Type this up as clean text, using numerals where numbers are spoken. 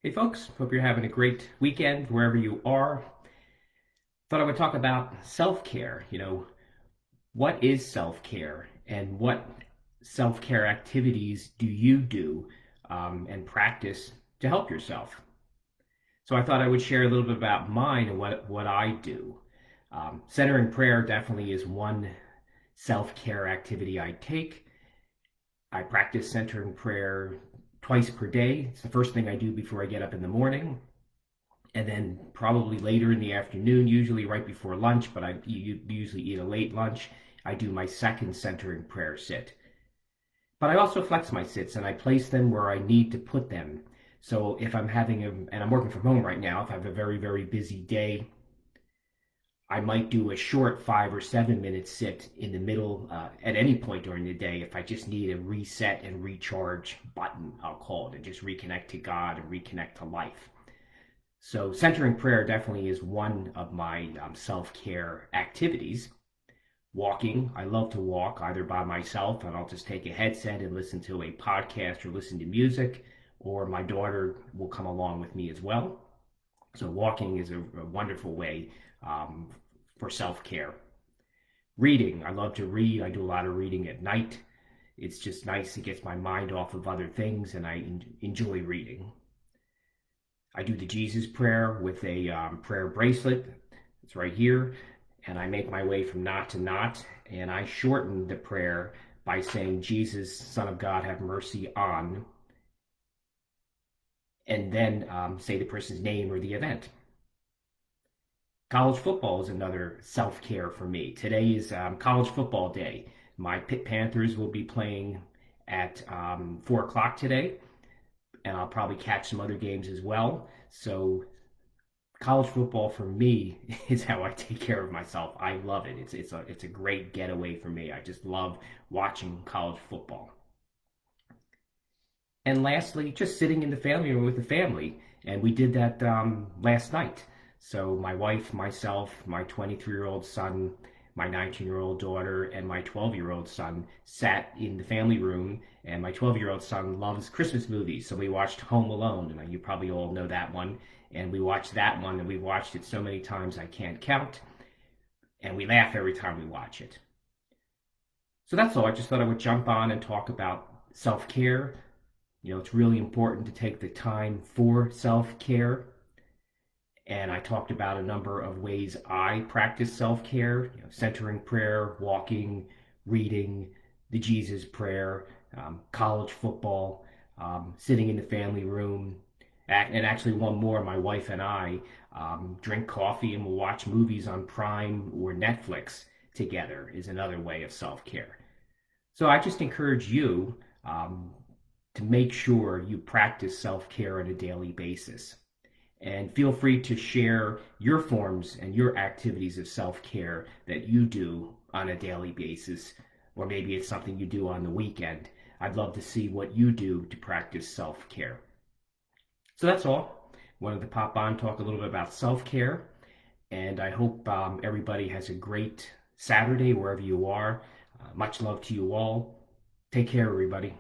Hey folks, hope you're having a great weekend wherever you are. Thought I would talk about self-care. What is self-care and what self-care activities do you do and practice to help yourself? So I thought I would share a little bit about mine and what I do. Centering prayer definitely is one self-care activity I take. I practice centering prayer twice per day. It's the first thing I do before I get up in the morning. And then probably later in the afternoon, usually right before lunch, but I usually eat a late lunch, I do my second centering prayer sit. But I also flex my sits and I place them where I need to put them. So if I'm and I'm working from home right now, if I have a very, very busy day, I might do a short 5 or 7 minute sit in the middle at any point during the day if I just need a reset and recharge button, I'll call it, and just reconnect to God and reconnect to life. So, centering prayer definitely is one of my self care activities. Walking, I love to walk either by myself and I'll just take a headset and listen to a podcast or listen to music, or my daughter will come along with me as well. So, walking is a wonderful way um, for self care. Reading, I love to read. I do a lot of reading at night. It's just nice. It gets my mind off of other things and I enjoy reading. I do the Jesus prayer with a prayer bracelet. It's right here. And I make my way from knot to knot. And I shorten the prayer by saying, Jesus, Son of God, have mercy on. And then say the person's name or the event. College football is another self care for me. Today is college football day. My Pitt Panthers will be playing at 4 o'clock today. And I'll probably catch some other games as well. So college football for me is how I take care of myself. I love it. It's a great getaway for me. I just love watching college football. And lastly, just sitting in the family room with the family, and we did that last night. So my wife, myself, my 23-year-old son, my 19-year-old daughter, and my 12-year-old son sat in the family room. And my 12-year-old son loves Christmas movies, so we watched Home Alone, and you probably all know that one. And we watched that one, and we've watched it so many times I can't count. And we laugh every time we watch it. So that's all. I just thought I would jump on and talk about self-care. It's really important to take the time for self-care. And I talked about a number of ways I practice self-care, centering prayer, walking, reading, the Jesus prayer, college football, sitting in the family room. And actually, one more, my wife and I drink coffee and we'll watch movies on Prime or Netflix together is another way of self-care. So I just encourage you to make sure you practice self-care on a daily basis. And feel free to share your forms and your activities of self-care that you do on a daily basis, or maybe it's something you do on the weekend. I'd love to see what you do to practice self-care. So that's all. Wanted to pop on, talk a little bit about self-care, and I hope everybody has a great Saturday wherever you are. Much love to you all. Take care, everybody.